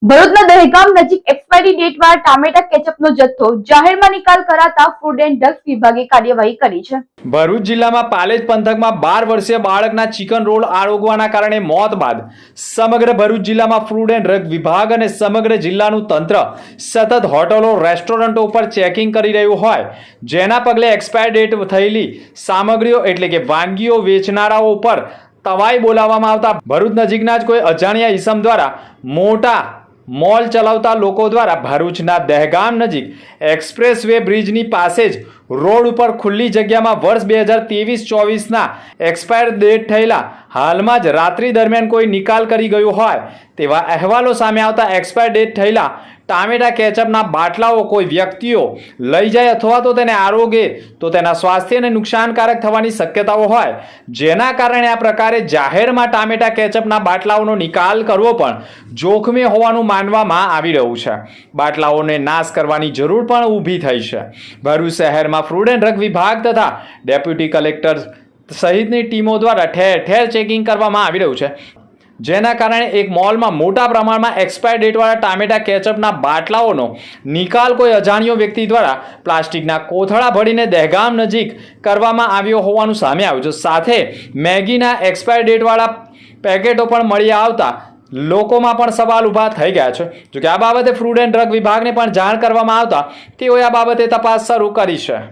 ભરૂચના દહેગામ નજીક expiry date વાળા ટામેટા કેચઅપનો જથ્થો જાહેરમાં નિકાલ કરાતા ફૂડ એન્ડ ડ્રગ્સ વિભાગે કાર્યવાહી કરી છે। ભરૂચ જિલ્લામાં પાલેજ પંથકમાં 12 વર્ષીય બાળકના ચિકન રોલ આરોગવાના કારણે મોત બાદ સમગ્ર ભરૂચ જિલ્લામાં ફૂડ એન્ડ ડ્રગ વિભાગ અને સમગ્ર જિલ્લાનું તંત્ર સતત હોટલો રેસ્ટોરન્ટો ઉપર ચેકિંગ કરી રહ્યું હોય, જેના પગલે એક્સપાયર ડેટ થયેલી સામગ્રીઓ એટલે કે વાનગીઓ વેચનારાઓ ઉપર તવાઈ બોલાવવામાં આવતા ભરૂચ નજીકના જ કોઈ અજાણ્યા ઈસમ દ્વારા મોટા મોલ ચલાવતા લોકો દ્વારા ભરૂચના દહેગામ નજીક એક્સપ્રેસ વે બ્રિજની પાસે જ રોડ ઉપર ખુલ્લી જગ્યામાં વર્ષ 2023-24ના એક્સપાયર ડેટ થયેલા હાલમાં જ રાત્રિ દરમિયાન કોઈ નિકાલ કરી ગયું હોય તેવા અહેવાલો સામે આવતા એક્સપાયર ડેટ થયેલા ટામેટા કેચઅપના બાટલાઓ કોઈ વ્યક્તિઓ લઈ જાય અથવા તો તેને આરોગે તો તેના સ્વાસ્થ્યને નુકસાનકારક થવાની શક્યતાઓ હોય, જેના કારણે આ પ્રકારે જાહેરમાં ટામેટા કેચઅપના બાટલાઓનો નિકાલ કરવો પણ જોખમી હોવાનું માનવામાં આવી રહ્યું છે। બાટલાઓને નાશ કરવાની જરૂર પણ ઊભી થઈ છે। ભરૂચ શહેરમાં ફૂડ એન્ડ ડ્રગ વિભાગ તથા ડેપ્યુટી કલેક્ટર સહિતની ટીમો દ્વારા ઠેર ઠેર ચેકિંગ કરવામાં આવી રહ્યું છે, જેના કારણે એક મોલમાં મોટા પ્રમાણમાં એક્સપાયર ડેટવાળા ટામેટા કેચઅપના બાટલાઓનો નિકાલ કોઈ અજાણ્યો વ્યક્તિ દ્વારા પ્લાસ્ટિકના કોથળા ભરીને દહેગામ નજીક કરવામાં આવ્યો હોવાનું સામે આવ્યું છે। સાથે મેગીના એક્સપાયર ડેટવાળા પેકેટો પણ મળી આવતા લોકોમાં પણ સવાલ ઊભા થઈ ગયા છે। જોકે આ બાબતે ફૂડ એન્ડ ડ્રગ વિભાગને પણ જાણ કરવામાં આવતા તેઓએ આ બાબતે તપાસ શરૂ કરી છે।